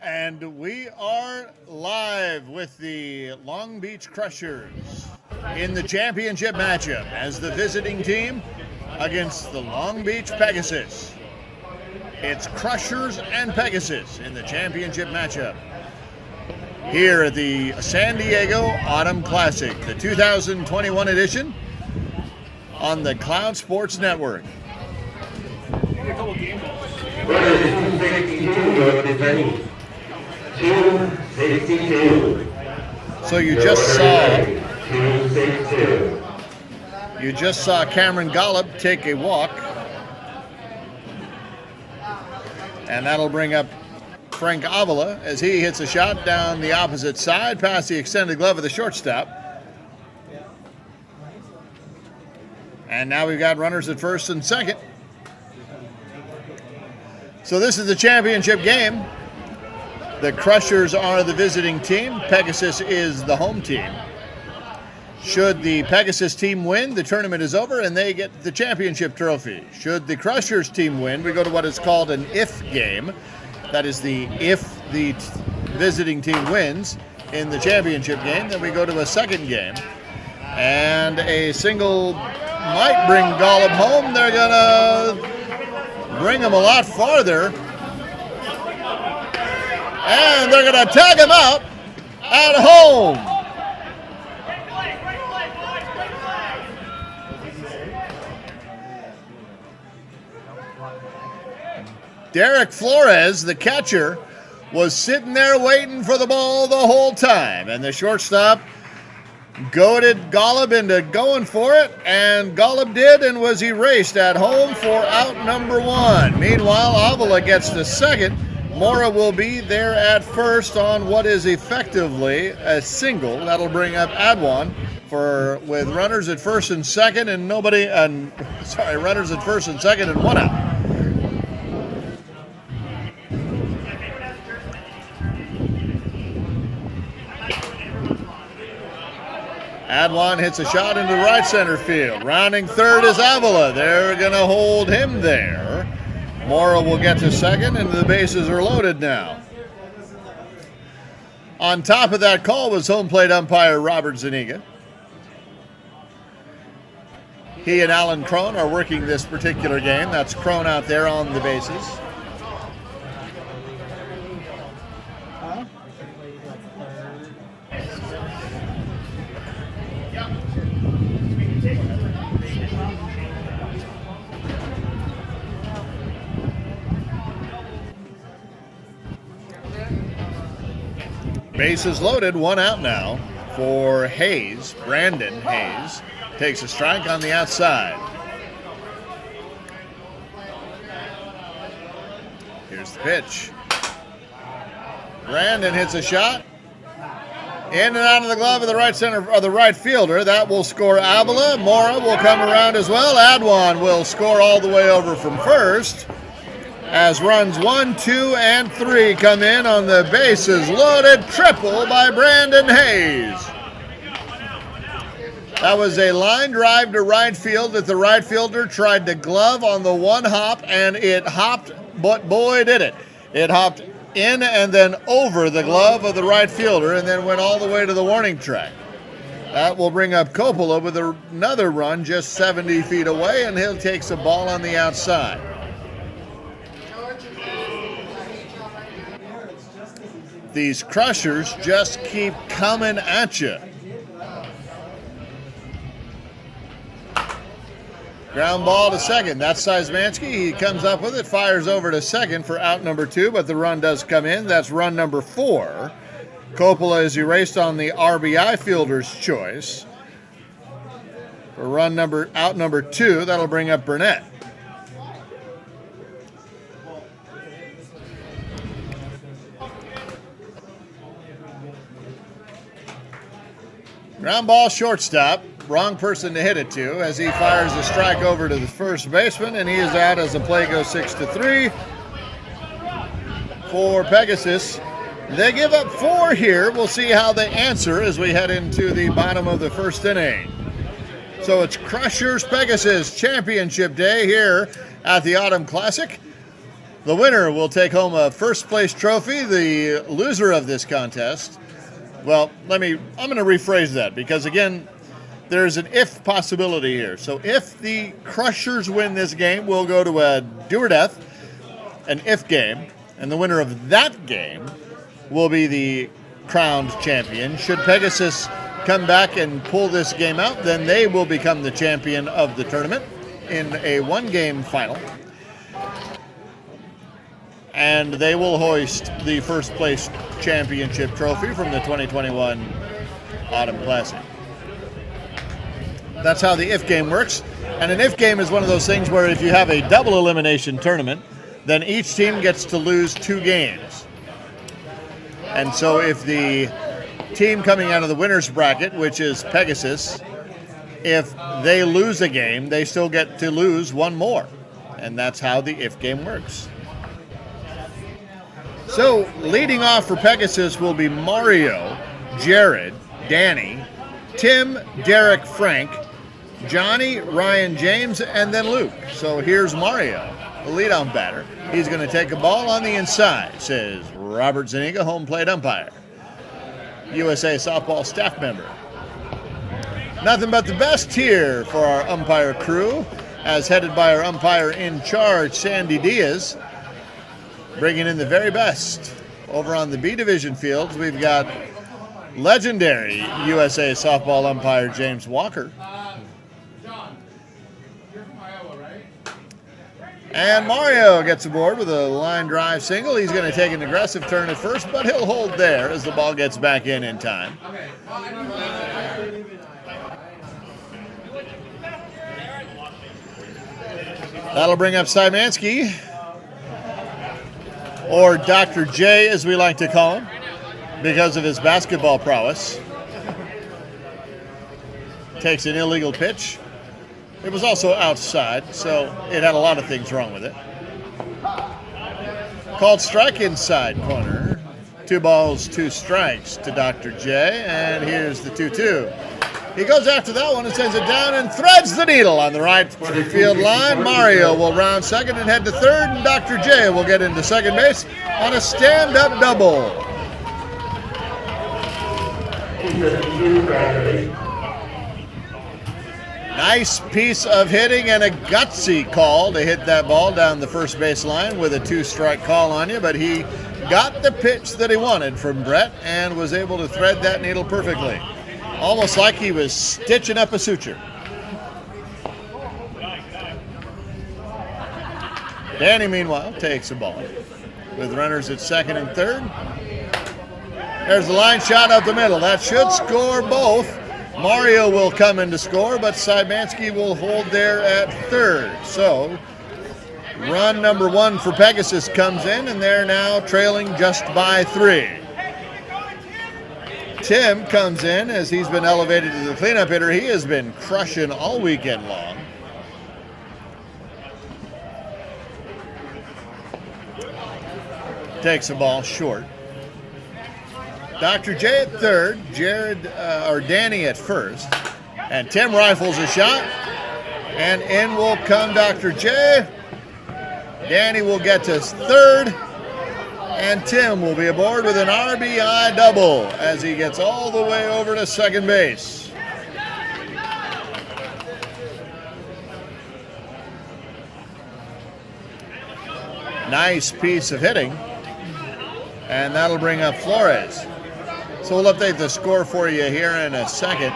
And we are live with the Long Beach Crushers in the championship matchup as the visiting team against the Long Beach Pegasus. It's Crushers and Pegasus in the championship matchup here at the San Diego Autumn Classic, the 2021 edition on the Cloud Sports Network. So you just saw Cameron Golub take a walk, and that'll bring up Frank Avila as he hits a shot down the opposite side past the extended glove of the shortstop. And now we've got runners at first and second. So this is the championship game. The Crushers are the visiting team. Pegasus is the home team. Should the Pegasus team win, the tournament is over and they get the championship trophy. Should the Crushers team win, we go to what is called an if game. That is if the visiting team wins in the championship game, then we go to a second game. And a single might bring Golub home. They're going to bring him a lot farther. And they're going to tag him out at home. Derek Flores, the catcher, was sitting there waiting for the ball the whole time. And the shortstop goaded Golub into going for it. And Golub did and was erased at home for out number one. Meanwhile, Avila gets to second. Mora will be there at first on what is effectively a single. That'll bring up Adwan with runners at first and second and runners at first and second and one out. Adwan hits a shot into right center field. Rounding third is Avila. They're going to hold him there. Mora will get to second, and the bases are loaded now. On top of that call was home plate umpire Robert Zuniga. He and Alan Crone are working this particular game. That's Crone out there on the bases. Bases loaded, one out now for Hayes. Brandon Hayes takes a strike on the outside. Here's the pitch. Brandon hits a shot in and out of the glove of the right fielder. That will score Avila. Mora will come around as well. Adwan will score all the way over from first, as runs 1, 2, and 3 come in on the bases loaded triple by Brandon Hayes. That was a line drive to right field that the right fielder tried to glove on the one hop, and it hopped, but boy did it. It hopped in and then over the glove of the right fielder and then went all the way to the warning track. That will bring up Coppola with another run just 70 feet away, and he'll take a ball on the outside. These Crushers just keep coming at you. Ground ball to second. That's Seismansky. He comes up with it, fires over to second for out number 2, but the run does come in. That's run number 4. Coppola is erased on the RBI fielder's choice. For out number 2, that'll bring up Burnett. Ground ball shortstop. Wrong person to hit it to as he fires a strike over to the first baseman, and he is out as the play goes 6-3 for Pegasus. They give up 4 here. We'll see how they answer as we head into the bottom of the first inning. So it's Crushers Pegasus Championship Day here at the Autumn Classic. The winner will take home a first place trophy. The loser of this contest, well, I'm going to rephrase that because, again, there's an if possibility here. So if the Crushers win this game, we'll go to a do or death, an if game, and the winner of that game will be the crowned champion. Should Pegasus come back and pull this game out, then they will become the champion of the tournament in a one-game final. And they will hoist the first place championship trophy from the 2021 Autumn Classic. That's how the if game works. And an if game is one of those things where if you have a double elimination tournament, then each team gets to lose 2 games. And so if the team coming out of the winner's bracket, which is Pegasus, if they lose a game, they still get to lose 1 more. And that's how the if game works. So leading off for Pegasus will be Mario, Jared, Danny, Tim, Derek, Frank, Johnny, Ryan, James, and then Luke. So here's Mario, the leadoff batter. He's going to take a ball on the inside, says Robert Zuniga, home plate umpire. USA softball staff member. Nothing but the best here for our umpire crew, as headed by our umpire in charge, Sandy Diaz. Bringing in the very best. Over on the B Division fields, we've got legendary USA softball umpire James Walker. And Mario gets aboard with a line drive single. He's going to take an aggressive turn at first, but he'll hold there as the ball gets back in time. That'll bring up Szymanski, or Dr. J, as we like to call him, because of his basketball prowess. Takes an illegal pitch. It was also outside, so it had a lot of things wrong with it. Called strike inside corner. 2 balls, 2 strikes to Dr. J, and here's the 2-2. He goes after that one and sends it down and threads the needle on the right field line. Mario will round second and head to third, and Dr. J will get into second base on a stand-up double. Nice piece of hitting and a gutsy call to hit that ball down the first base line with a 2-strike call on you, but he got the pitch that he wanted from Brett and was able to thread that needle perfectly. Almost like he was stitching up a suture. Danny, meanwhile, takes a ball with runners at second and third. There's the line shot up the middle. That should score both. Mario will come in to score, but Szymanski will hold there at third. So run number 1 for Pegasus comes in, and they're now trailing just by 3. Tim comes in as he's been elevated to the cleanup hitter. He has been crushing all weekend long. Takes the ball short. Dr. J at third, Danny at first, and Tim rifles a shot, and in will come Dr. J. Danny will get to third, and Tim will be aboard with an RBI double as he gets all the way over to second base. Nice piece of hitting, and that'll bring up Flores. So we'll update the score for you here in a second,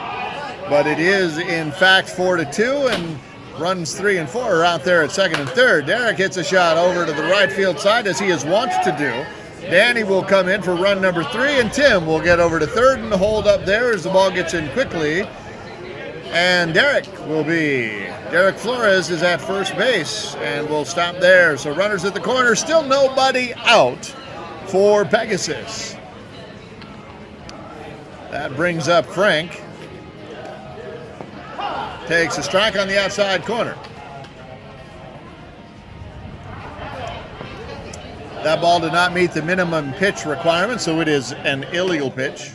but it is in fact 4-2, and runs 3 and 4 are out there at second and third. Derek hits a shot over to the right field side, as he is wont to do. Danny will come in for run number 3, and Tim will get over to third and hold up there as the ball gets in quickly. And Derek Flores is at first base, and we'll stop there. So runners at the corner, still nobody out for Pegasus. That brings up Frank. Takes a strike on the outside corner. That ball did not meet the minimum pitch requirement, so it is an illegal pitch.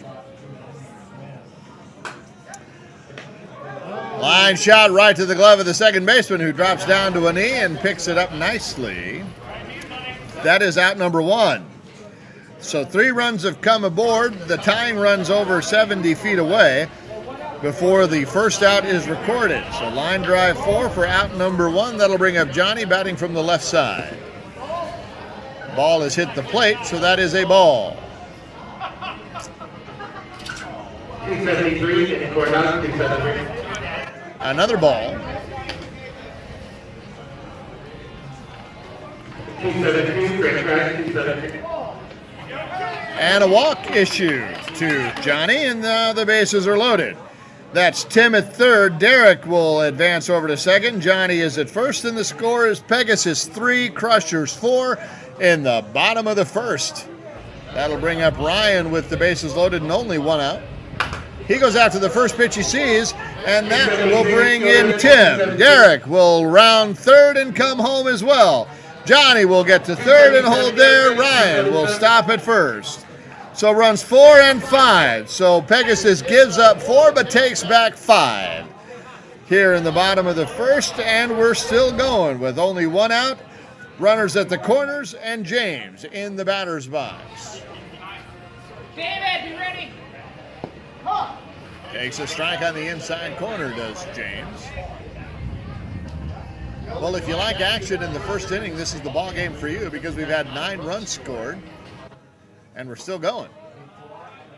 Line shot right to the glove of the second baseman, who drops down to a knee and picks it up nicely. That is out number 1. So 3 runs have come aboard. The tying run's over 70 feet away before the first out is recorded. So line drive 4 for out number 1. That'll bring up Johnny batting from the left side. Ball has hit the plate, so that is a ball. 273 and Coronado 273. Another ball. 272, Greg Track 273. And a walk issued to Johnny, and the bases are loaded. That's Tim at third. Derek will advance over to second. Johnny is at first, and the score is Pegasus 3, Crushers 4 in the bottom of the first. That'll bring up Ryan with the bases loaded and only 1 out. He goes after the first pitch he sees, and that will bring in Tim. Derek will round third and come home as well. Johnny will get to third and hold there. Ryan will stop at first. So runs 4 and 5. So Pegasus gives up 4 but takes back 5 here in the bottom of the first, and we're still going with only 1 out. Runners at the corners, and James in the batter's box. David, be ready. Takes a strike on the inside corner, does James. Well, if you like action in the first inning, this is the ball game for you because we've had 9 runs scored, and we're still going.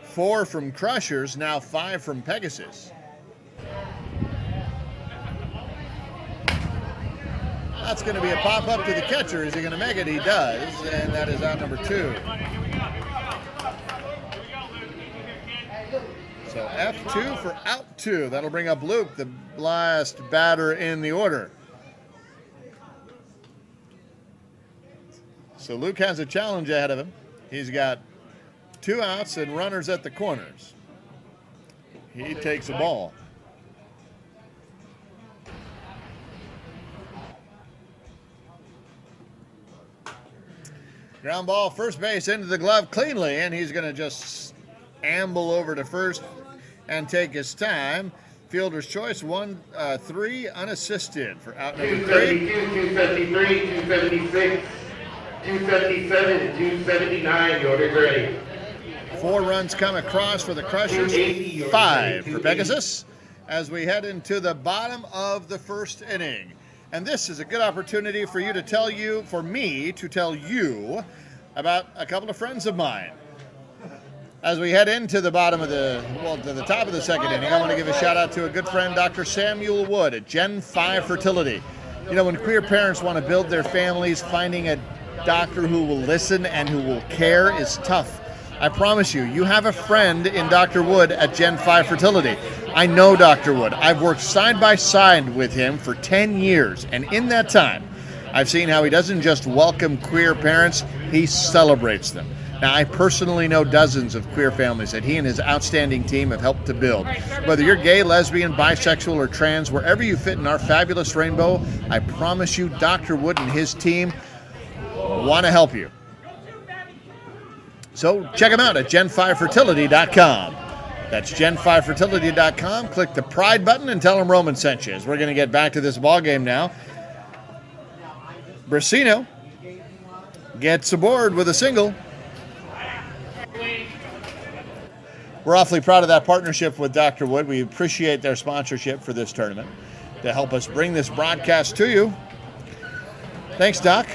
4 from Crushers, now 5 from Pegasus. That's going to be a pop-up to the catcher. Is he going to make it? He does, and that is out number 2. So F2 for out 2. That'll bring up Luke, the last batter in the order. So Luke has a challenge ahead of him. He's got 2 outs and runners at the corners. He takes a ball. Ground ball, first base into the glove cleanly, and he's going to just amble over to first and take his time. Fielder's choice, 1-3 unassisted for out number 3. 272, 273, 276, 277, and 279. The order's ready. 4 runs come across for the Crushers, 5 for Pegasus as we head into the bottom of the first inning. And this is a good opportunity for me to tell you about a couple of friends of mine. As we head into the to the top of the second inning, I want to give a shout out to a good friend, Dr. Samuel Wood at Gen 5 Fertility. You know, when queer parents want to build their families, finding a doctor who will listen and who will care is tough. I promise you, you have a friend in Dr. Wood at Gen 5 Fertility. I know Dr. Wood. I've worked side by side with him for 10 years, and in that time, I've seen how he doesn't just welcome queer parents, he celebrates them. Now, I personally know dozens of queer families that he and his outstanding team have helped to build. Whether you're gay, lesbian, bisexual, or trans, wherever you fit in our fabulous rainbow, I promise you Dr. Wood and his team want to help you. So check them out at gen5fertility.com. That's gen5fertility.com. Click the Pride button and tell them Roman sent you. As we're going to get back to this ball game now. Brasino gets aboard with a single. We're awfully proud of that partnership with Dr. Wood. We appreciate their sponsorship for this tournament to help us bring this broadcast to you. Thanks, Doc.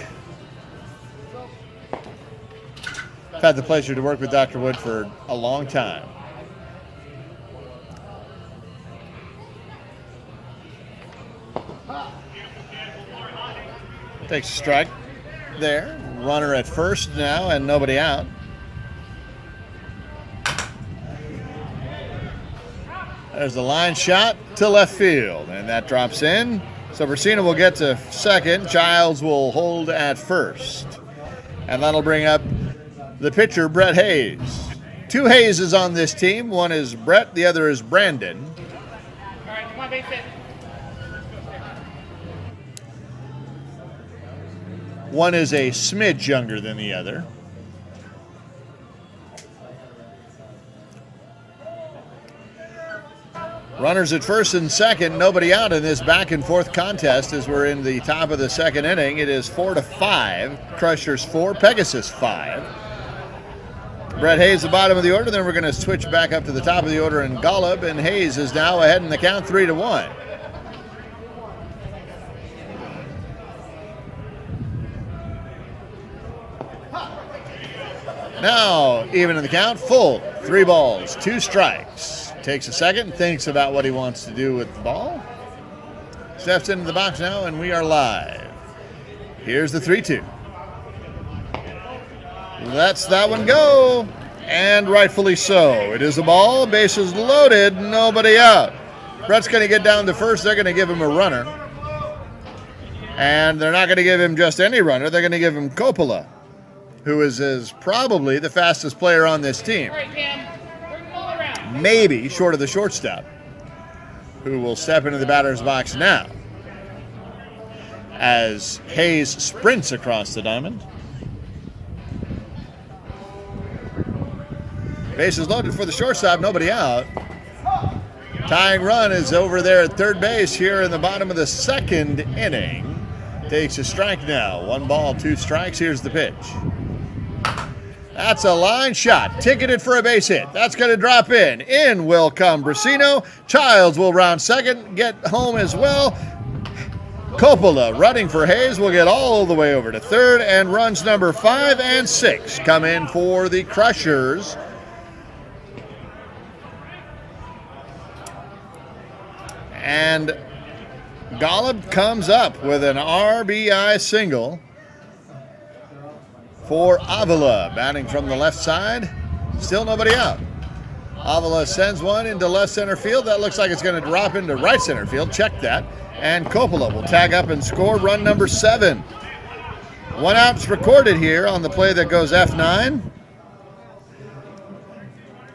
I've had the pleasure to work with Dr. Wood for a long time. Takes a strike there. Runner at first now and nobody out. There's the line shot to left field, and that drops in. So Brasino will get to second. Childs will hold at first. And that'll bring up the pitcher, Brett Hayes. 2 Hayeses on this team. One is Brett, the other is Brandon. All right, come on, base hit. One is a smidge younger than the other. Runners at first and second, nobody out in this back and forth contest as we're in the top of the second inning. It is 4-5. Crushers 4, Pegasus 5. Brett Hayes, the bottom of the order. Then we're going to switch back up to the top of the order in Golub, and Hayes is now ahead in the count 3-1. Now, even in the count, full. 3 balls, 2 strikes. Takes a second, thinks about what he wants to do with the ball. Steps into the box now, and we are live. Here's the 3-2. Lets that one go, and rightfully so. It is a ball, bases loaded, nobody out. Brett's going to get down to first. They're going to give him a runner. And they're not going to give him just any runner. They're going to give him Coppola, who is probably the fastest player on this team. All right, Cam. Bring the ball around. Maybe short of the shortstop, who will step into the batter's box now as Hayes sprints across the diamond. Bases loaded for the shortstop, nobody out. Tying run is over there at third base here in the bottom of the second inning. Takes a strike now. 1 ball, 2 strikes. Here's the pitch. That's a line shot, ticketed for a base hit. That's going to drop in. In will come Brasino. Childs will round second, get home as well. Coppola running for Hayes will get all the way over to third, and runs number 5 and 6 come in for the Crushers. And Golub comes up with an RBI single for Avila, batting from the left side. Still nobody out. Avila sends one into left center field. That looks like it's going to drop into right center field. Check that. And Coppola will tag up and score run number 7. 1 out's recorded here on the play that goes F9.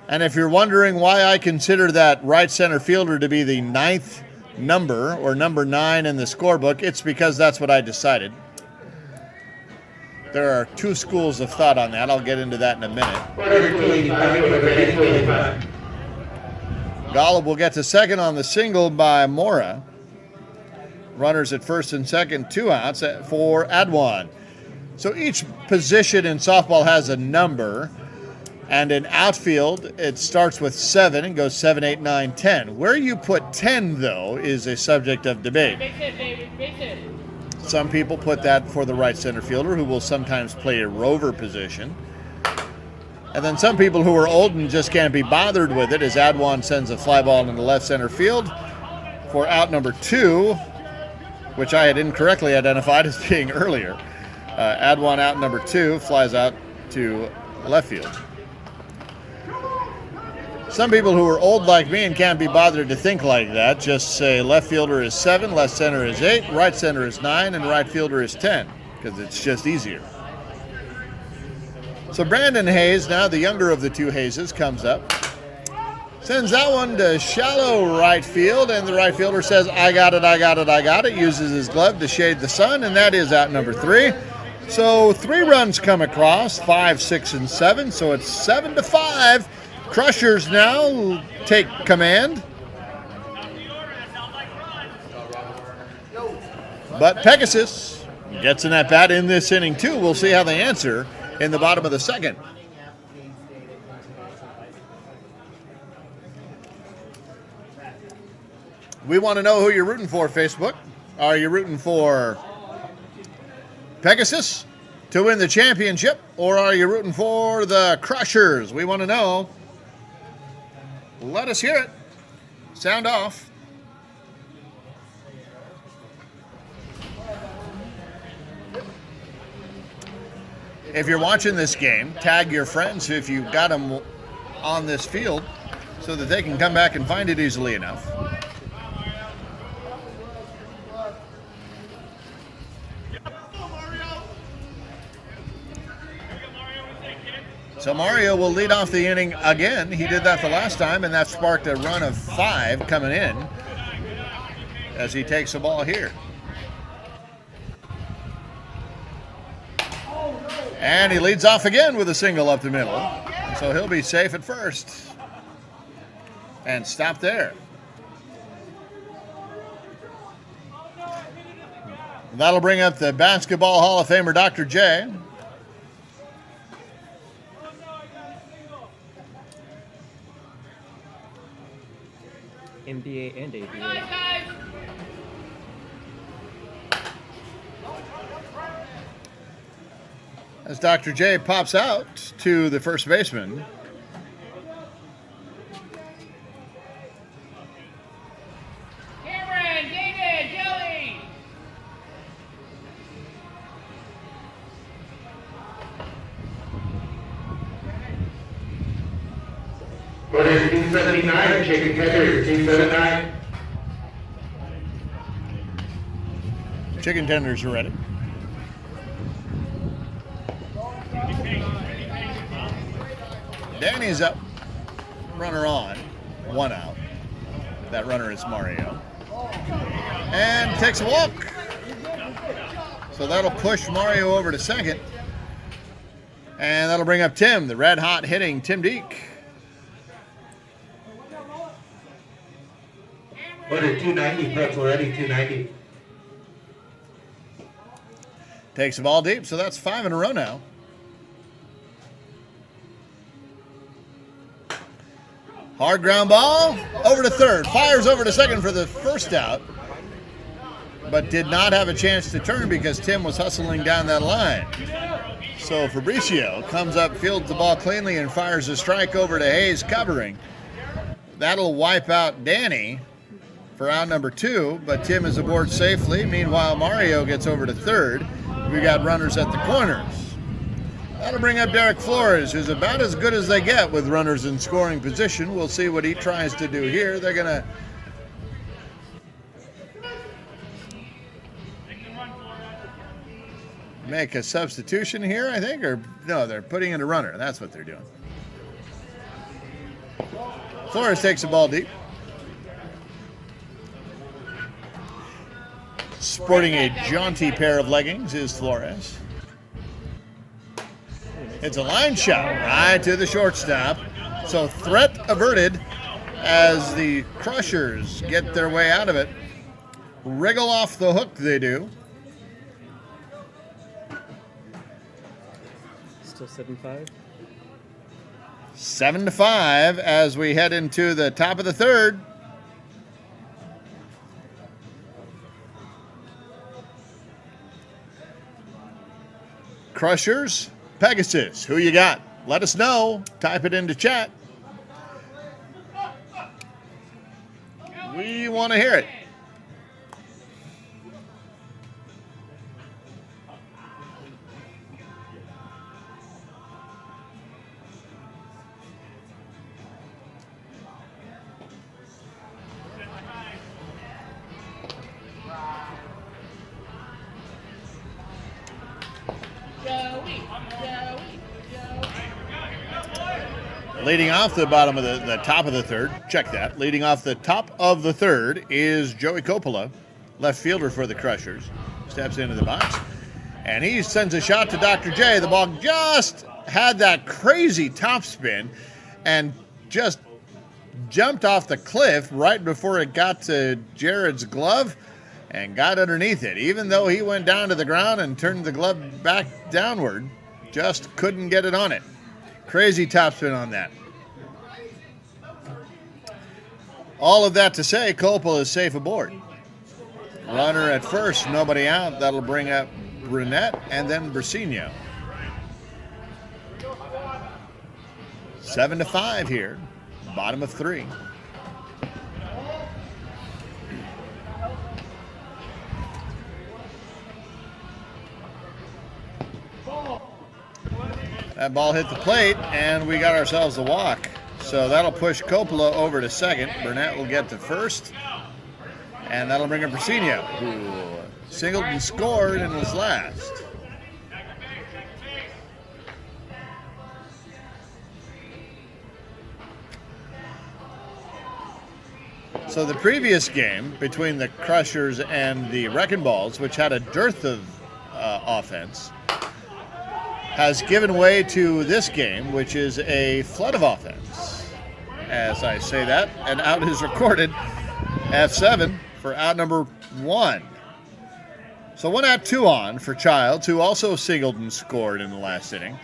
And if you're wondering why I consider that right center fielder to be the 9th number, or number 9 in the scorebook, it's because that's what I decided. There are 2 schools of thought on that. I'll get into that in a minute. Golub will get to second on the single by Mora. Runners at first and second, 2 outs for Adwan. So each position in softball has a number. And in outfield, it starts with 7 and goes 7, 8, 9, 10. Where you put 10, though, is a subject of debate. Base hit, David. Base hit. Some people put that for the right center fielder, who will sometimes play a rover position. And then some people who are old and just can't be bothered with it, as Adwan sends a fly ball into left center field for out number 2, which I had incorrectly identified as being earlier. Adwan out number 2 flies out to left field. Some people who are old like me and can't be bothered to think like that just say left fielder is 7, left center is 8, right center is 9, and right fielder is 10, because it's just easier. So Brandon Hayes, now the younger of the 2 Hayeses, comes up. Sends that one to shallow right field, and the right fielder says, I got it, I got it, I got it. Uses his glove to shade the sun, and that is out number 3. So 3 runs come across, 5, 6, and 7, so it's 7-5. Crushers now take command. But Pegasus gets an at-bat in this inning, too. We'll see how they answer in the bottom of the second. We want to know who you're rooting for, Facebook. Are you rooting for Pegasus to win the championship, or are you rooting for the Crushers? We want to know. Let us hear it. Sound off. If you're watching this game, tag your friends if you got them on this field so that they can come back and find it easily enough. So Mario will lead off the inning again. He did that the last time, and that sparked a run of 5 coming in as he takes the ball here. And he leads off again with a single up the middle. So he'll be safe at first. And stop there. That'll bring up the Basketball Hall of Famer, Dr. J. MBA and Nice, ABA. guys. As Dr. J pops out to the first baseman. Cameron, David, Jelly. Order 279, chicken tenders, 279. Chicken tenders are ready. Danny's up. Runner on. 1 out. That runner is Mario. And takes a walk. So that'll push Mario over to second. And that'll bring up Tim, the red hot hitting Tim Deek. Order 290, pretzel ready, 290. Takes the ball deep, so that's 5 in a row now. Hard ground ball, over to third. Fires over to second for the first out, but did not have a chance to turn because Tim was hustling down that line. So Fabricio comes up, fields the ball cleanly, and fires a strike over to Hayes covering. That'll wipe out Danny for out number 2, but Tim is aboard safely. Meanwhile, Mario gets over to third. We got runners at the corners. That'll bring up Derek Flores, who's about as good as they get with runners in scoring position. We'll see what he tries to do here. They're going to make a substitution here, I think, or no, they're putting in a runner. That's what they're doing. Flores takes the ball deep. Sporting a jaunty pair of leggings is Flores. It's a line shot right to the shortstop. So threat averted as the Crushers get their way out of it. Wriggle off the hook they do. Still 7-5. 7-5 as we head into the top of the third. Crushers, Pegasus, who you got? Let us know. Type it into chat. We want to hear it. Joey. Leading off the bottom of the top of the third, check that. Leading off the top of the third is Joey Coppola, left fielder for the Crushers. Steps into the box, and he sends a shot to Dr. J. The ball just had that crazy topspin and just jumped off the cliff right before it got to Jared's glove and got underneath it. Even though he went down to the ground and turned the glove back downward, just couldn't get it on it. Crazy topspin on that. All of that to say, Coppola is safe aboard. Runner at first, nobody out. That'll bring up Brunette and then Brasino. 7-5 here, bottom of 3. That ball hit the plate, and we got ourselves a walk. So that'll push Coppola over to second. Burnett will get to first, and that'll bring up Brasino, who singled and scored and was last. So the previous game between the Crushers and the Wrecking Balls, which had a dearth of offense, has given way to this game, which is a flood of offense. As I say that, and out is recorded F7 for out number 1. So 1 out, 2 on for Childs, who also singled and scored in the last inning.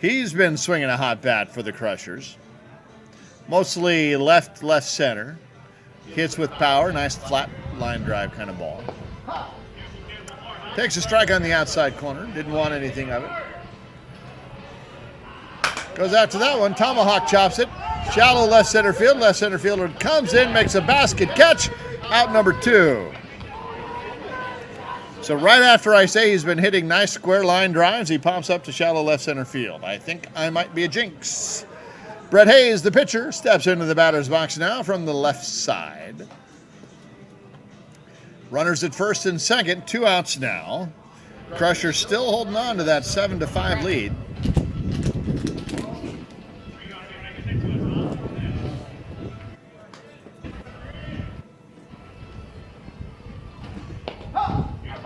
He's been swinging a hot bat for the Crushers. Mostly left center. Hits with power, nice flat line drive kind of ball. Takes a strike on the outside corner, didn't want anything of it. Goes out to that one, Tomahawk chops it. Shallow left center fielder comes in, makes a basket catch, out number 2. So right after I say he's been hitting nice square line drives, he pops up to shallow left center field. I think I might be a jinx. Brett Hayes, the pitcher, steps into the batter's box now from the left side. Runners at first and second, 2 outs now. Crushers still holding on to that 7-5 lead.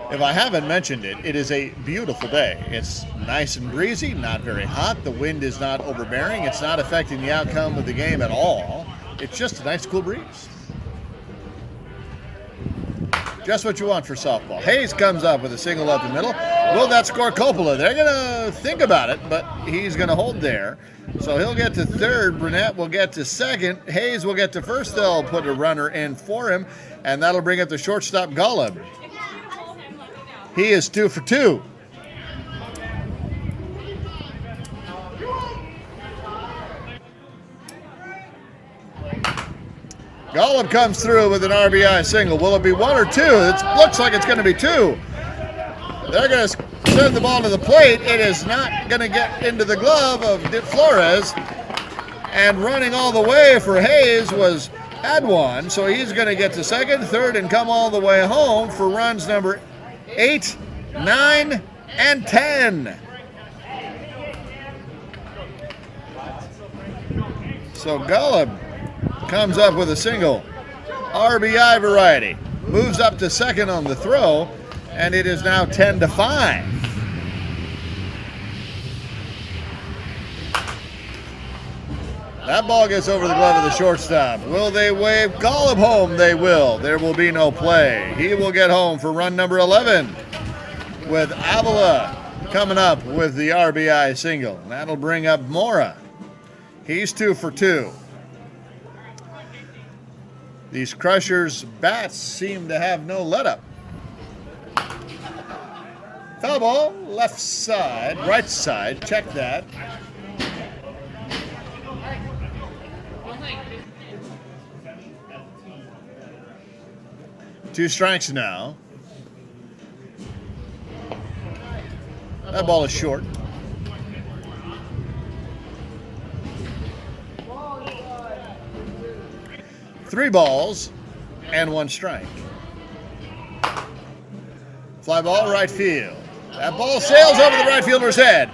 If I haven't mentioned it, it is a beautiful day. It's nice and breezy, not very hot. The wind is not overbearing. It's not affecting the outcome of the game at all. It's just a nice cool breeze. Just what you want for softball. Hayes comes up with a single up the middle. Will that score Coppola? They're going to think about it, but he's going to hold there. So he'll get to third. Burnett will get to second. Hayes will get to first. They'll put a runner in for him, and that'll bring up the shortstop, Golub. He is 2 for 2. Golub comes through with an RBI single. Will it be 1 or 2? It looks like it's going to be 2. They're going to send the ball to the plate. It is not going to get into the glove of Flores. And running all the way for Hayes was Adwan. So he's going to get to second, third, and come all the way home for runs number 8, 9, and 10. So Golub comes up with a single. RBI variety. Moves up to second on the throw, and it is now 10-5. That ball gets over the glove of the shortstop. Will they wave Golub home? They will. There will be no play. He will get home for run number 11 with Avila coming up with the RBI single. That'll bring up Mora. He's 2 for 2. These Crushers' bats seem to have no let-up. Foul ball, left side, right side. Check that. Two strikes now. That ball is short. Three balls and 1 strike. Fly ball right field. That ball sails over the right fielder's head.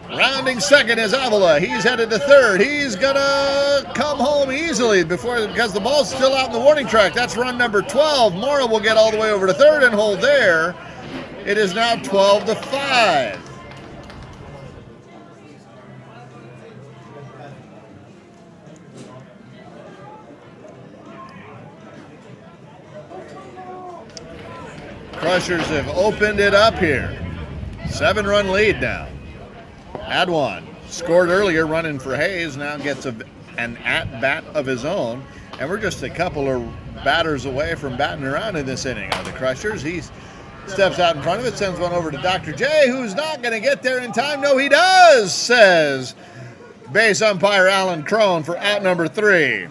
Rounding second is Avila. He's headed to third. He's gonna come home easily because the ball's still out in the warning track. That's run number 12. Mora will get all the way over to third and hold there. It is now 12-5. Crushers have opened it up here. 7-run lead now. Adwan scored earlier running for Hayes, now gets an at-bat of his own. And we're just a couple of batters away from batting around in this inning. Are the Crushers? He steps out in front of it, sends one over to Dr. J, who's not going to get there in time. No, he does, says base umpire Alan Crone for out number 3.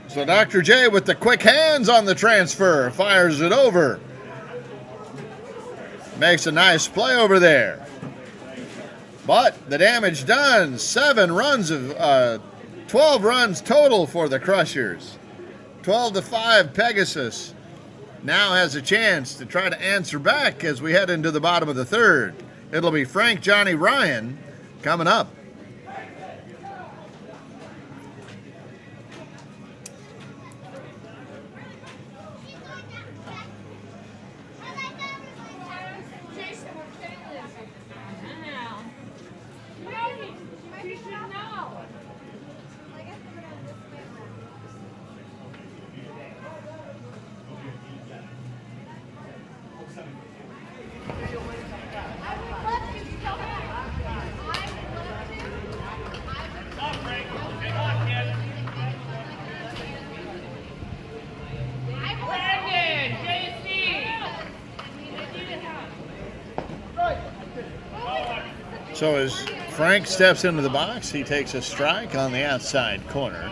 So Dr. J with the quick hands on the transfer, fires it over. Makes a nice play over there. But the damage done. 12 runs total for the Crushers. 12-5 Pegasus now has a chance to try to answer back as we head into the bottom of the third. It'll be Frank Johnny Ryan coming up. So as Frank steps into the box, he takes a strike on the outside corner.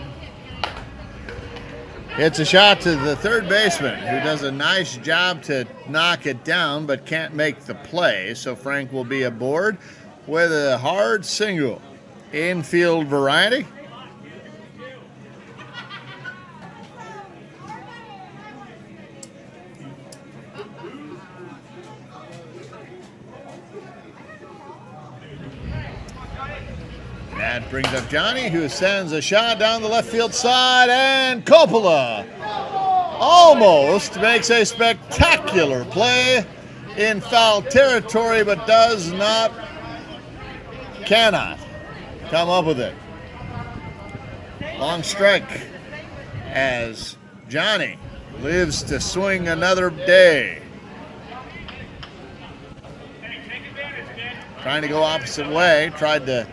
It's a shot to the third baseman, who does a nice job to knock it down but can't make the play. So Frank will be aboard with a hard single. Infield variety. That brings up Johnny, who sends a shot down the left field side, and Coppola almost makes a spectacular play in foul territory, but cannot come up with it. Long strike as Johnny lives to swing another day. Trying to go opposite way, tried to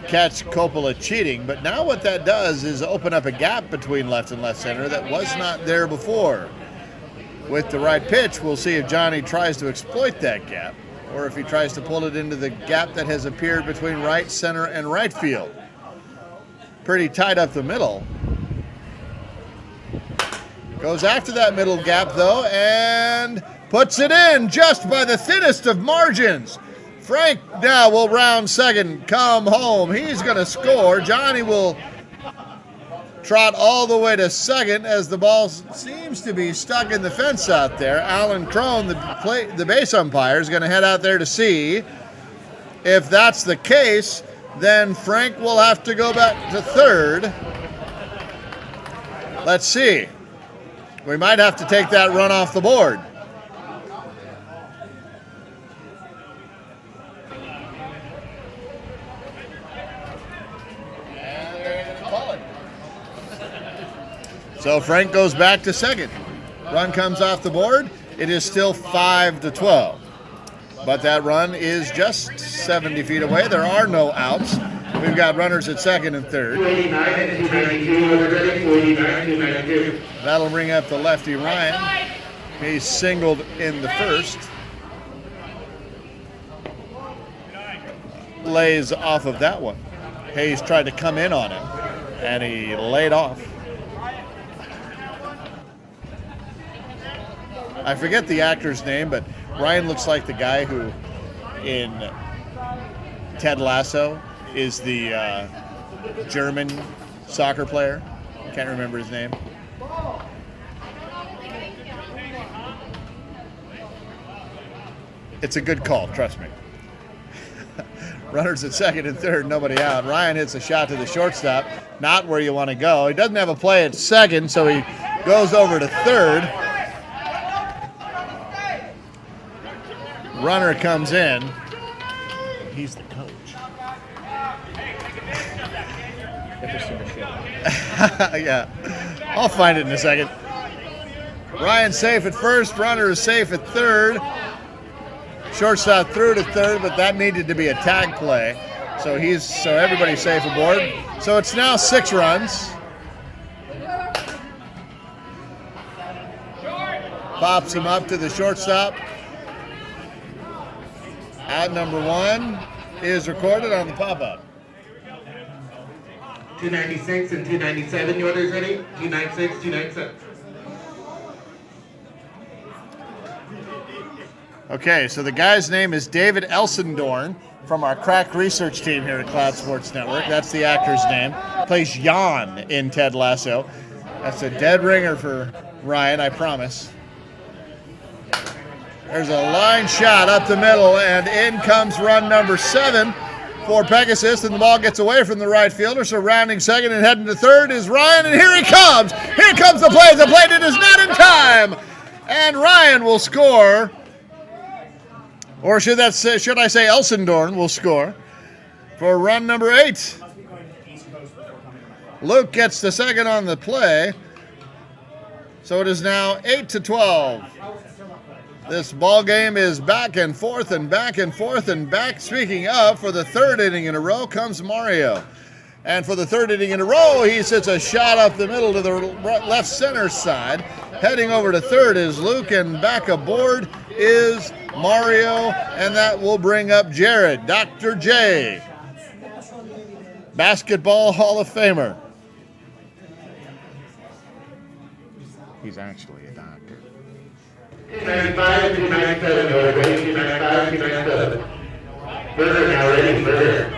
catch Coppola cheating, but now what that does is open up a gap between left and left center that was not there before. With the right pitch, we'll see if Johnny tries to exploit that gap or if he tries to pull it into the gap that has appeared between right center and right field. Pretty tight up the middle. Goes after that middle gap though and puts it in just by the thinnest of margins. Frank now will round second, come home. He's going to score. Johnny will trot all the way to second as the ball seems to be stuck in the fence out there. Alan Crone, the base umpire, is going to head out there to see. If that's the case, then Frank will have to go back to third. Let's see. We might have to take that run off the board. So Frank goes back to second. Run comes off the board. It is still 5-12. But that run is just 70 feet away. There are no outs. We've got runners at second and third. 289 and 292 are ready. 289, 292. That'll bring up the lefty Ryan. He's singled in the first. Lays off of that one. Hayes tried to come in on him, and he laid off. I forget the actor's name, but Ryan looks like the guy who, in Ted Lasso, is the German soccer player. Can't remember his name. It's a good call, trust me. Runners at second and third, nobody out. Ryan hits a shot to the shortstop, not where you want to go. He doesn't have a play at second, so he goes over to third. Runner comes in. He's the coach. Yeah, I'll find it in a second. Ryan's safe at first. Runner is safe at third. Shortstop threw to third, but that needed to be a tag play. So everybody's safe aboard. So it's now 6 runs. Pops him up to the shortstop. Out number 1 is recorded on the pop-up. 296 and 297, you orders ready? 296, 297. Okay, so the guy's name is David Elsendorn from our crack research team here at Cloud Sports Network. That's the actor's name. Plays Jan in Ted Lasso. That's a dead ringer for Ryan, I promise. There's a line shot up the middle, and in comes run number 7 for Pegasus, and the ball gets away from the right fielder, so rounding second and heading to third is Ryan, and here he comes! Here comes the play! The play is not in time! And Ryan will score, or should I say Elsendorn will score for run number 8. Luke gets the second on the play, so it is now 8-12. This ball game is back and forth and back and forth and back. Speaking of, for the 3rd inning in a row comes Mario. And for the 3rd inning in a row, he sits a shot up the middle to the left center side. Heading over to third is Luke, and back aboard is Mario, and that will bring up Jared, Dr. J, Basketball Hall of Famer. He's actually a doctor. 295, 297, order ready, 295, 297. Burger now ready, burger.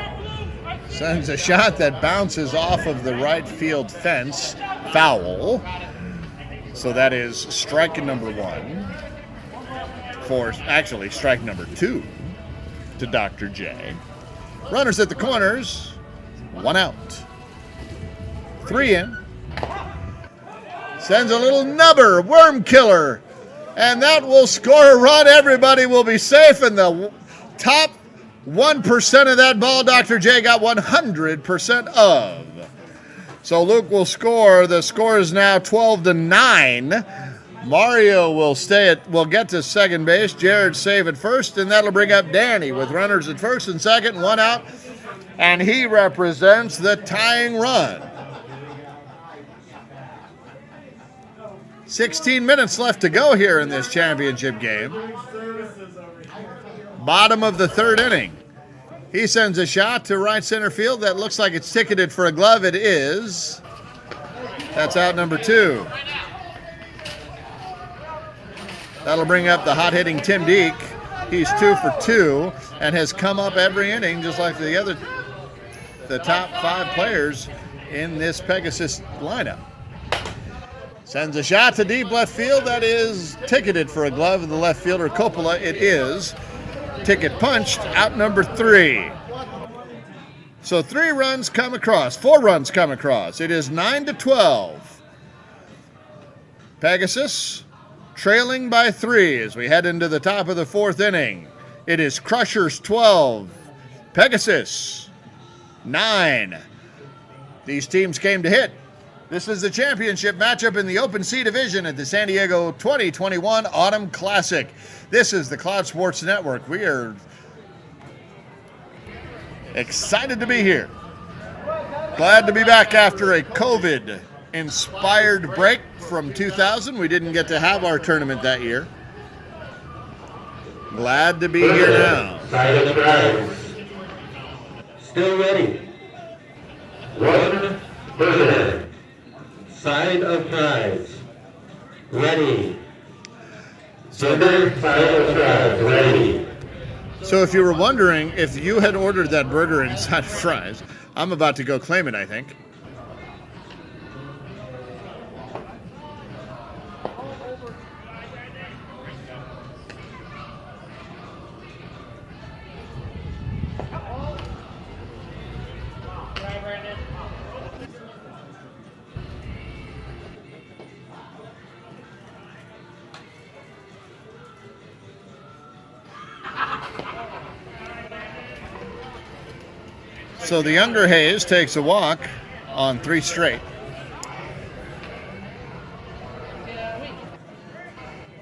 Sends a shot that bounces off of the right field fence. Foul. So that is strike number 1. Actually, strike number 2 to Dr. J. Runners at the corners. 1 out. 3 in. Sends a little nubber, worm killer. And that will score a run. Everybody will be safe. And the top 1% of that ball, Dr. J got 100% of. So Luke will score. The score is now 12-9. Mario will get to second base. Jared save at first, and that'll bring up Danny with runners at first and second, 1 out. And he represents the tying run. 16 minutes left to go here in this championship game. Bottom of the 3rd inning. He sends a shot to right center field that looks like it's ticketed for a glove. It is. That's out number 2. That'll bring up the hot-hitting Tim Deek. He's 2 for 2 and has come up every inning just like the top 5 players in this Pegasus lineup. Sends a shot to deep left field. That is ticketed for a glove of the left fielder, Coppola. It is. Ticket punched, out number 3. So 4 runs come across. It is 9-12. Pegasus trailing by 3 as we head into the top of the 4th inning. It is Crushers 12, Pegasus 9. These teams came to hit. This is the championship matchup in the Open C Division at the San Diego 2021 Autumn Classic. This is the Cloud Sports Network. We are excited to be here. Glad to be back after a COVID-inspired break from 2000. We didn't get to have our tournament that year. Glad to be here now. Side of drive. Still ready. 1 burger. Side of fries. Ready. Burger, side of fries. Ready. So if you were wondering if you had ordered that burger and side of fries, I'm about to go claim it, I think. So the younger Hayes takes a walk on 3 straight.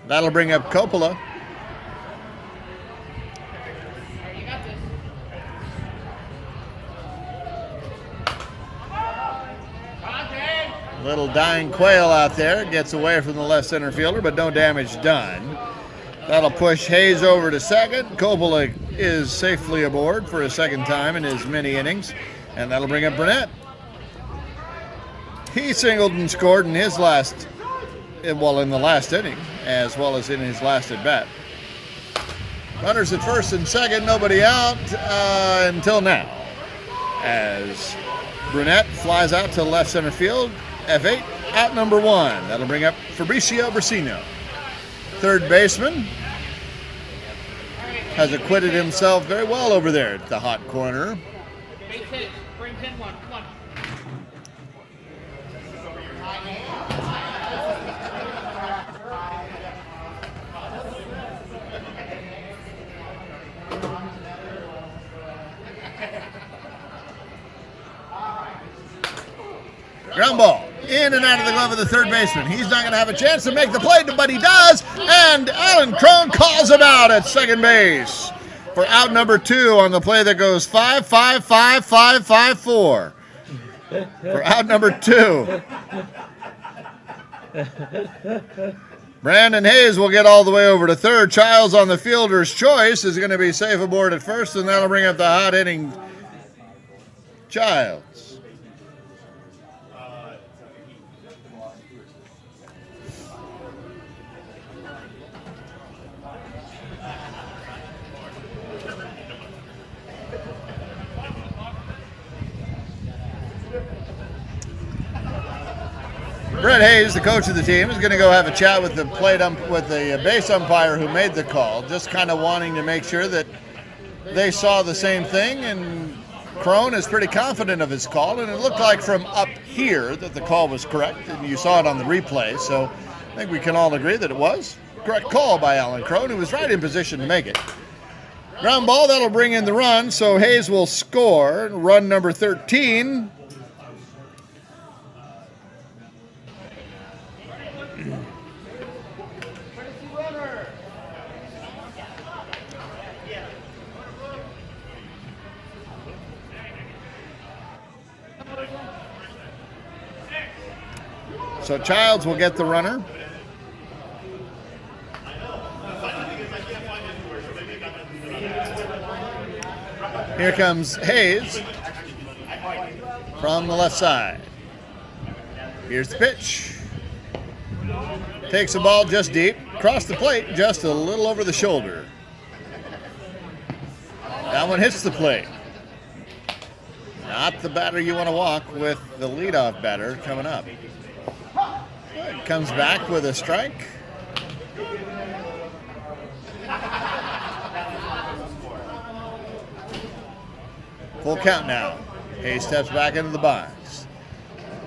That'll bring up Coppola. You got this. Contact. Little dying quail out there. Gets away from the left center fielder, but no damage done. That'll push Hayes over to second. Coppola is safely aboard for a second time in his many innings. And that'll bring up Burnett. He singled and scored in his in the last inning, as well as in his last at bat. Runners at first and second, nobody out until now. As Burnett flies out to left center field, F8, out number 1. That'll bring up Fabricio Brasino. Third baseman has acquitted himself very well over there at the hot corner. Base hit. Bring pin 1. Come on. Ground ball. In and out of the glove of the third baseman. He's not going to have a chance to make the play, but he does. And Alan Crone calls him out at second base for out number 2 on the play that goes 5-5-5-5-5-4. For out number 2. Brandon Hayes will get all the way over to third. Childs on the fielder's choice is going to be safe aboard at first, and that'll bring up the hot hitting Childs. Brett Hayes, the coach of the team, is going to go have a chat with the base umpire who made the call, just kind of wanting to make sure that they saw the same thing. And Crone is pretty confident of his call, and it looked like from up here that the call was correct, and you saw it on the replay. So I think we can all agree that it was correct call by Alan Crone, who was right in position to make it. Ground ball, that'll bring in the run, so Hayes will score. Run number 13. So Childs will get the runner. Here comes Hayes from the left side. Here's the pitch. Takes the ball just deep, across the plate, just a little over the shoulder. That one hits the plate. Not the batter you want to walk with the leadoff batter coming up. Comes back with a strike. Full count now. Hayes steps back into the box.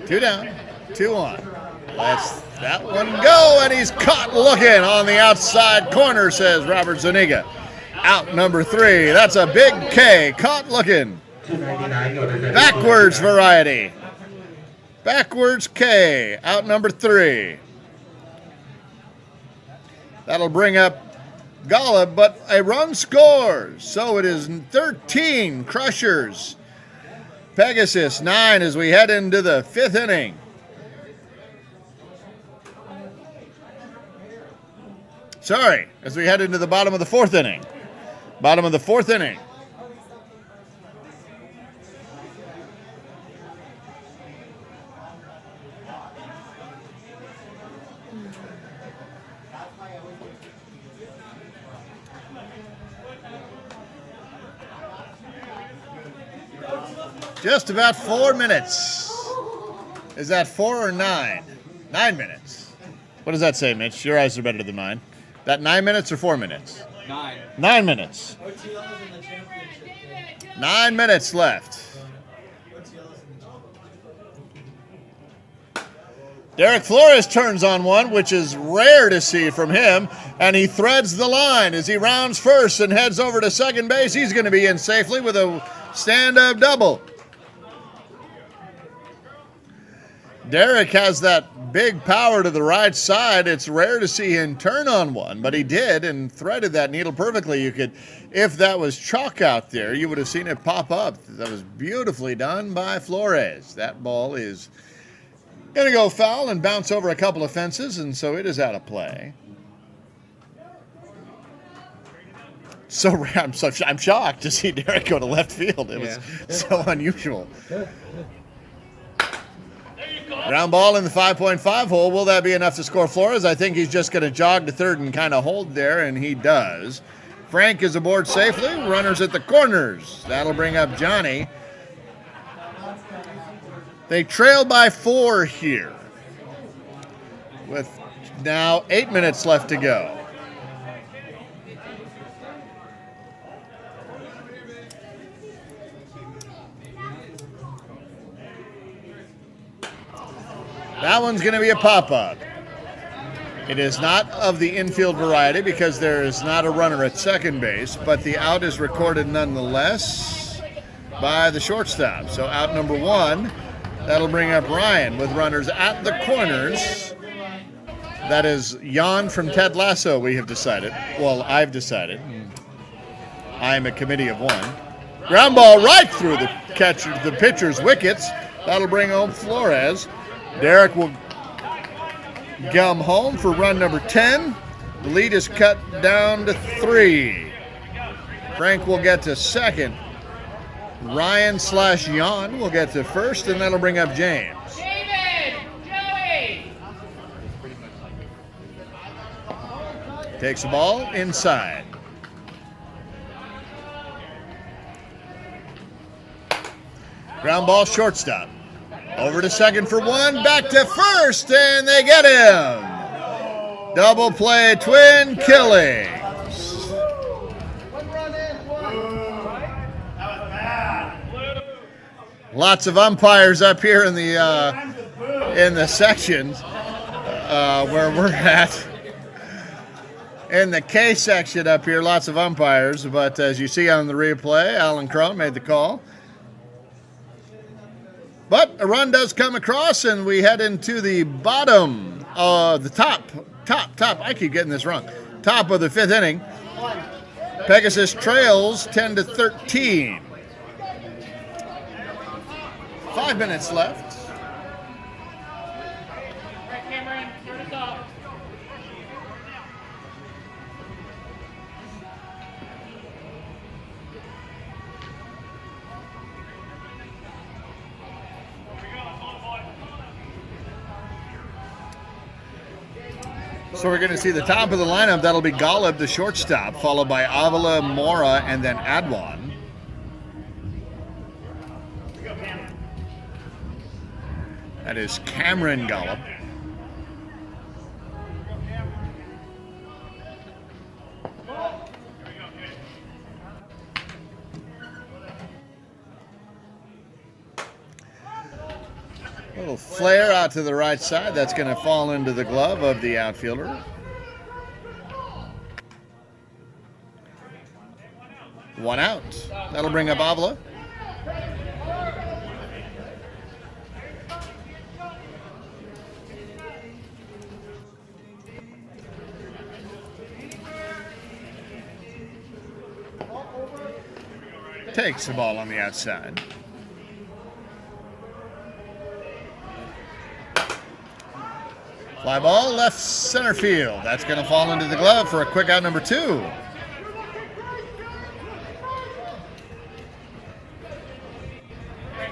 2 down, 2 on. Lets that one go, and he's caught looking on the outside corner, says Robert Zuniga. Out number 3. That's a big K. Caught looking. Backwards variety. Backwards K. Out number 3. That'll bring up Golub, but a run scores. So it is 13 Crushers. Pegasus 9 as we head into the 5th inning. Sorry, as we head into the bottom of the 4th inning. Bottom of the 4th inning. Just about 4 minutes. Is that 4 or 9? 9 minutes. What does that say, Mitch? Your eyes are better than mine. That 9 minutes or 4 minutes? 9. 9 minutes. 9 minutes left. Derek Flores turns on one, which is rare to see from him, and he threads the line as he rounds first and heads over to second base. He's going to be in safely with a stand-up double. Derek has that big power to the right side. It's rare to see him turn on one, but he did and threaded that needle perfectly. You could, if that was chalk out there, you would have seen it pop up. That was beautifully done by Flores. That ball is going to go foul and bounce over a couple of fences, and so it is out of play. So I'm shocked to see Derek go to left field. It was so unusual. Ground ball in the 5.5 hole. Will that be enough to score Flores? I think he's just going to jog to third and kind of hold there, and he does. Frank is aboard safely. Runners at the corners. That'll bring up Johnny. They trail by 4 here with now 8 minutes left to go. That one's going to be a pop-up. It is not of the infield variety because there is not a runner at second base, but the out is recorded nonetheless by the shortstop. So out number 1, that'll bring up Ryan with runners at the corners. That is Jan from Ted Lasso, we have decided. Well, I've decided. I'm a committee of 1. Ground ball right through the pitcher's wickets. That'll bring home Flores. Derek will Gum home for run number 10. The lead is cut down to 3. Frank will get to second. Ryan/Jan will get to first, and that'll bring up James. David! Joey! Takes the ball inside. Ground ball, shortstop. Over to second for 1, back to first, and they get him. Double play, Twin Killings. Lots of umpires up here in the sections where we're at. In the K section up here, lots of umpires, but as you see on the replay, Alan Crum made the call. But a run does come across, and we head into the bottom, the top, I keep getting this wrong, top of the 5th inning. Pegasus trails 10-13. 5 minutes left. Right, Cameron, start us off. So we're going to see the top of the lineup. That'll be Golub, the shortstop, followed by Avila, Mora, and then Adwan. That is Cameron Golub. A little flare out to the right side. That's going to fall into the glove of the outfielder. One out. That'll bring up Avila. Takes the ball on the outside. Fly ball, left center field. That's going to fall into the glove for a quick out number 2. Right,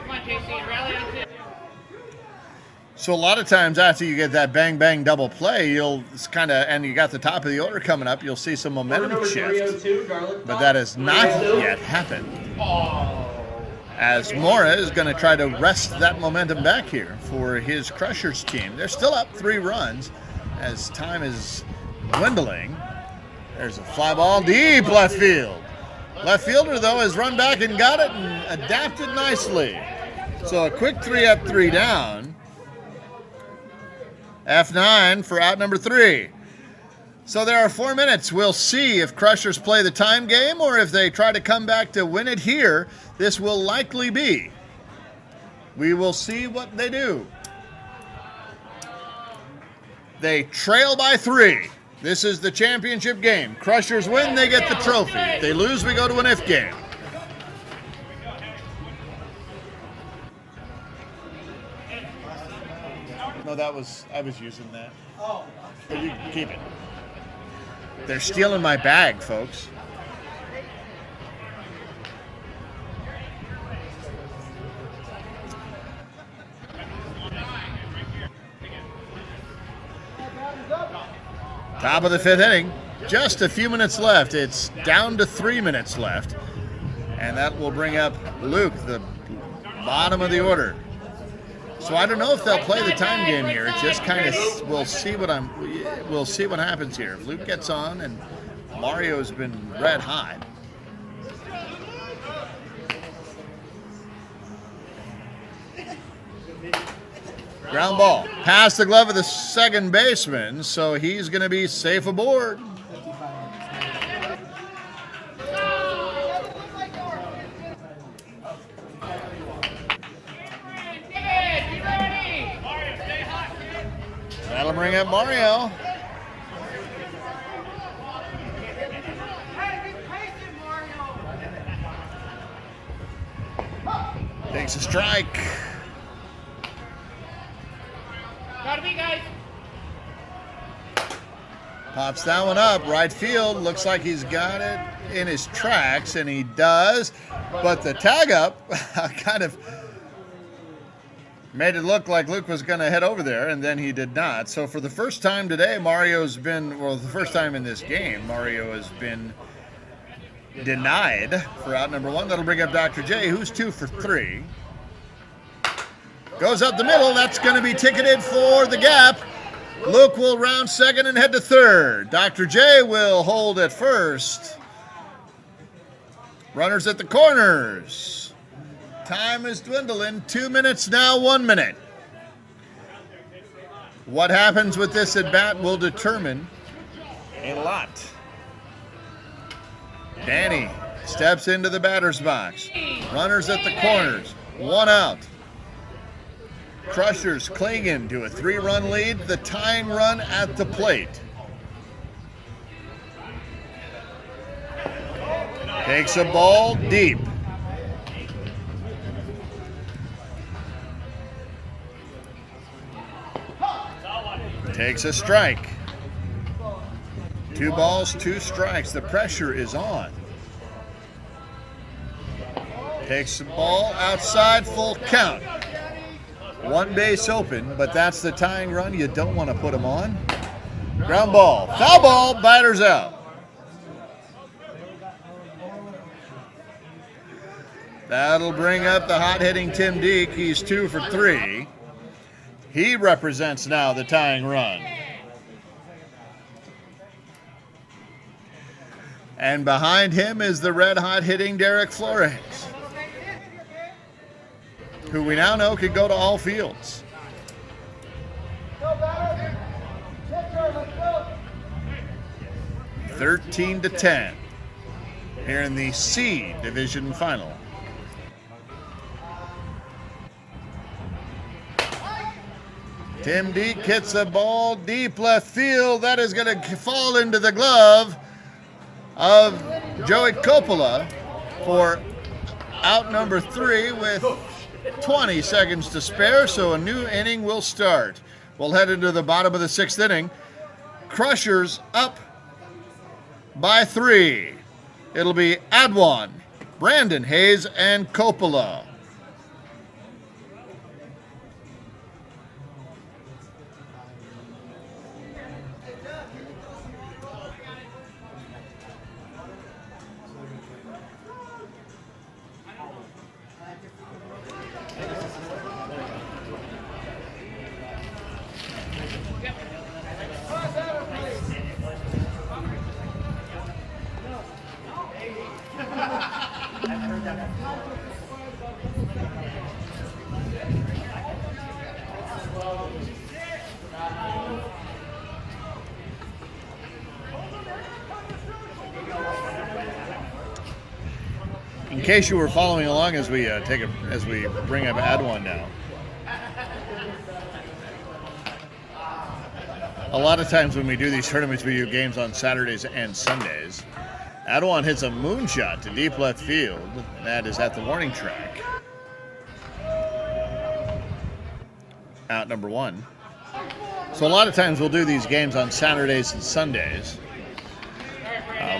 come on, JC, rally on 2. So a lot of times after you get that bang bang double play, you'll kind of, and you got the top of the order coming up, you'll see some momentum shift. But that has not yet happened. As Mora is going to try to wrest that momentum back here for his Crushers team. They're still up 3 runs as time is dwindling. There's a fly ball deep left field. Left fielder, though, has run back and got it and adapted nicely. So a quick 3 up, 3 down. F9 for out number 3. So there are 4 minutes. We'll see if Crushers play the time game or if they try to come back to win it here. This will likely be. We will see what they do. They trail by 3. This is the championship game. Crushers win, they get the trophy. If they lose, we go to an if game. No, I was using that. Oh. But you can keep it. They're stealing my bag, folks. Top of the 5th inning. Just a few minutes left. It's down to 3 minutes left. And that will bring up Luke, the bottom of the order. So I don't know if they'll play the time game here. It just kind of, we'll see what happens here. If Luke gets on, and Mario's been red hot. Ground ball past the glove of the second baseman, so he's going to be safe aboard. That'll bring up Mario. Takes a strike. Gotta be, guys. Pops that one up. Right field. Looks like he's got it in his tracks, and he does. But the tag up kind of made it look like Luke was going to head over there, and then he did not. So for the first time today, the first time in this game, Mario has been denied for out number one. That'll bring up Dr. J, who's 2 for 3. Goes up the middle. That's going to be ticketed for the gap. Luke will round second and head to third. Dr. J will hold at first. Runners at the corners. Time is dwindling. 2 minutes now, 1 minute. What happens with this at bat will determine a lot. Danny steps into the batter's box. Runners at the corners. 1 out. Crushers clinging to a 3-run lead. The tying run at the plate. Takes a ball deep. Takes a strike. 2 balls, 2 strikes. The pressure is on. Takes the ball outside, full count. 1 base open, but that's the tying run. You don't want to put him on. Ground ball. Foul ball. Batter's out. That'll bring up the hot-hitting Tim Deke. He's 2 for 3. He represents now the tying run. And behind him is the red-hot hitting Derek Flores, who we now know could go to all fields. 13-10 here in the C Division Final. Tim Deke hits a ball deep left field. That is going to fall into the glove of Joey Coppola for out number 3 with 20 seconds to spare, so a new inning will start. We'll head into the bottom of the 6th inning. Crushers up by 3. It'll be Adwan, Brandon Hayes, and Coppola. In case you were following along as we bring up Adwan now, a lot of times when we do these tournaments, we do games on Saturdays and Sundays. Adwan hits a moonshot to deep left field. That is at the warning track. Out number 1. So a lot of times we'll do these games on Saturdays and Sundays.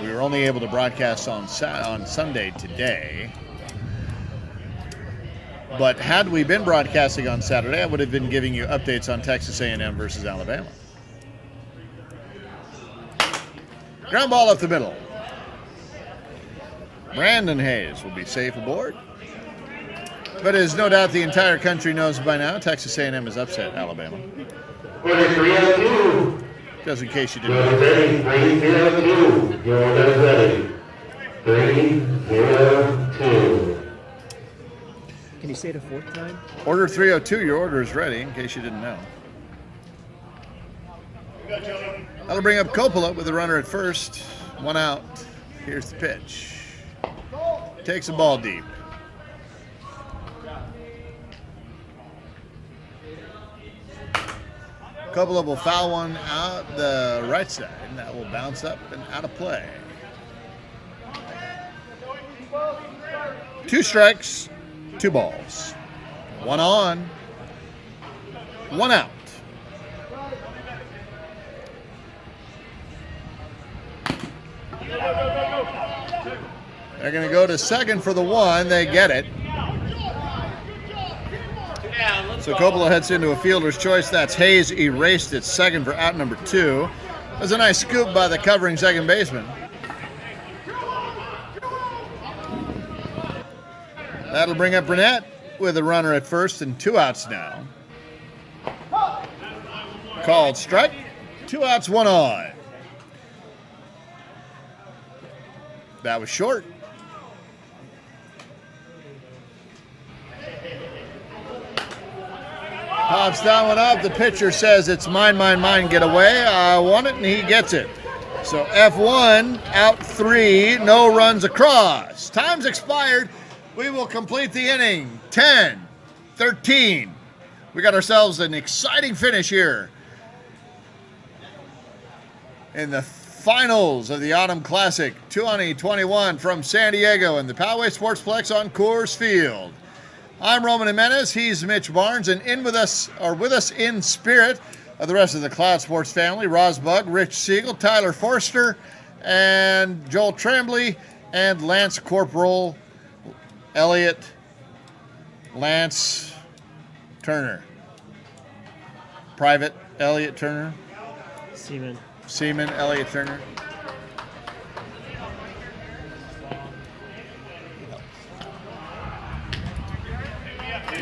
We were only able to broadcast on Sunday today. But had we been broadcasting on Saturday, I would have been giving you updates on Texas A&M versus Alabama. Ground ball up the middle. Brandon Hayes will be safe aboard. But as no doubt the entire country knows by now, Texas A&M has upset Alabama. Order 302. Just in case you didn't You're know. ready, 302. Your order is ready. 302. Can you say it a 4th time? Order 302, your order is ready, in case you didn't know. That'll bring up Coppola with a runner at first. 1 out. Here's the pitch. Takes the ball deep. Coppola will foul one out the right side, and that will bounce up and out of play. 2 strikes, 2 balls. 1 on, 1 out. They're going to go to second for the one. They get it. So Coppola heads into a fielder's choice. That's Hayes erased at second for out number 2. That's a nice scoop by the covering second baseman. That'll bring up Burnett with a runner at first and 2 outs now. Called strike. 2 outs, 1 on. That was short. Pops that one up. The pitcher says it's mine, mine, mine, get away. I want it, and he gets it. So F1, out 3, no runs across. Time's expired. We will complete the inning. 10, 13. We got ourselves an exciting finish here in the finals of the Autumn Classic 2021 from San Diego in the Poway Sportsplex on Coors Field. I'm Roman Jimenez, he's Mitch Barnes, and with us in spirit of the rest of the Cloud Sports family, Roz Bug, Rich Siegel, Tyler Forster, and Joel Tremblay, and Lance Corporal Lance Turner. Private Elliot Turner. Seaman Elliot Turner.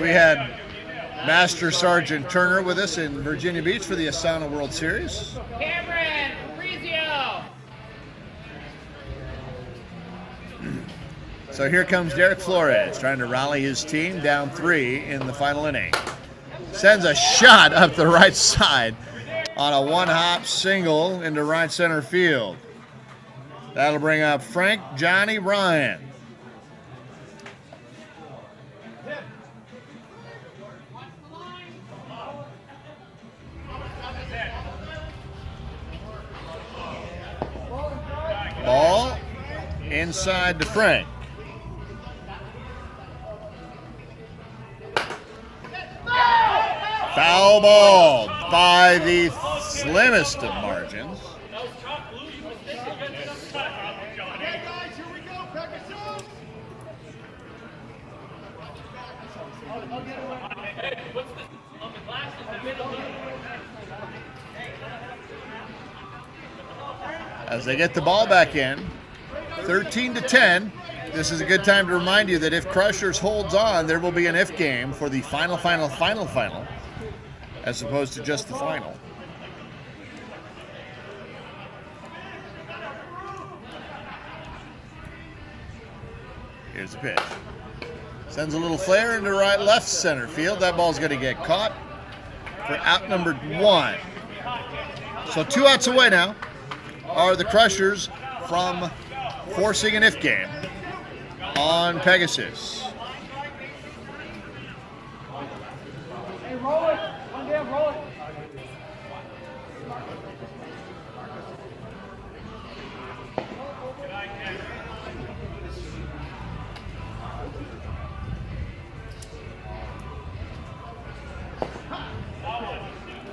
We had Master Sergeant Turner with us in Virginia Beach for the Asana World Series. Cameron Fabrizio. So here comes Derek Flores trying to rally his team down 3 in the final inning. Sends a shot up the right side on a one-hop single into right center field. That'll bring up Frank Johnny Ryan. Ball inside to Frank. Foul ball by the slimmest of margins. As they get the ball back in, 13-10. This is a good time to remind you that if Crushers holds on, there will be an if game for the final, as opposed to just the final. Here's the pitch. Sends a little flare into left center field. That ball's going to get caught for out number 1. So 2 outs away now are the Crushers from forcing an if game on Pegasus. Hey, roll it. One down, roll it.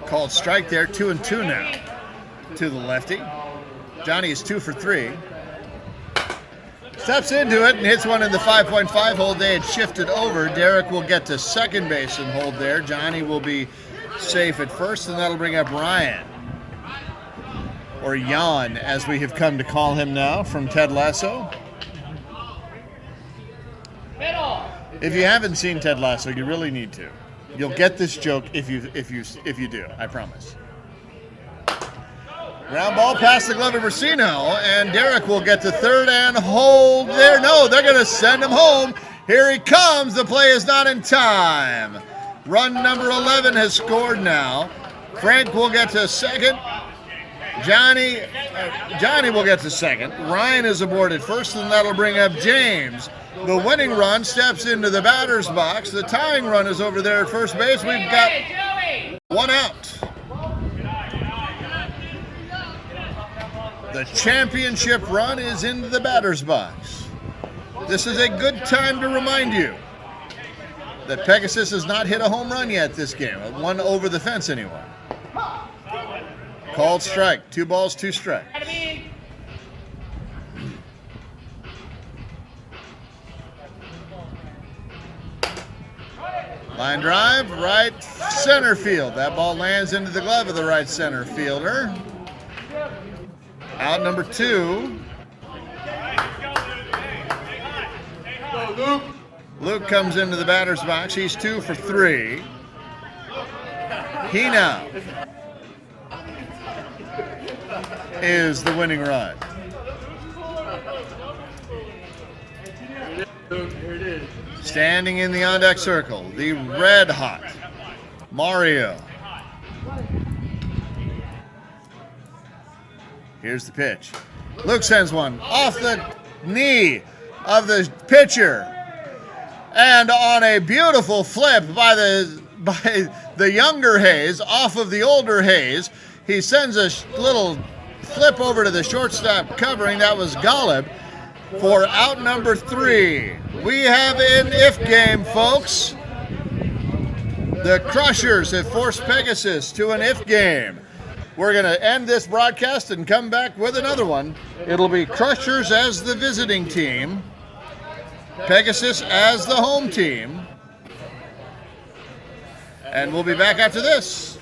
Called strike there, 2-2 now to the lefty. Johnny is 2 for 3. Steps into it and hits one in the 5.5 hole. They had shifted over. Derek will get to second base and hold there. Johnny will be safe at first, and that'll bring up Ryan. Or Jan, as we have come to call him now, from Ted Lasso. Middle. If you haven't seen Ted Lasso, you really need to. You'll get this joke if you do, I promise. Ground ball past the glove of Brasino, and Derek will get to third and hold there. No, they're going to send him home. Here he comes. The play is not in time. Run number 11 has scored now. Frank will get to second. Johnny will get to second. Ryan is aboard at first, and that'll bring up James. The winning run steps into the batter's box. The tying run is over there at first base. We've got 1 out. The championship run is into the batter's box. This is a good time to remind you that Pegasus has not hit a home run yet this game. One over the fence anyway. Called strike. 2 balls, 2 strikes. Line drive, right center field. That ball lands into the glove of the right center fielder. Out number 2. Luke comes into the batter's box. He's 2 for 3. He now is the winning run. Standing in the on-deck circle, the red-hot Mario. Here's the pitch. Luke sends one off the knee of the pitcher. And on a beautiful flip by the younger Hayes off of the older Hayes, he sends a little flip over to the shortstop covering. That was Golub for out number 3. We have an if game, folks. The Crushers have forced Pegasus to an if game. We're going to end this broadcast and come back with another one. It'll be Crushers as the visiting team, Pegasus as the home team. And we'll be back after this.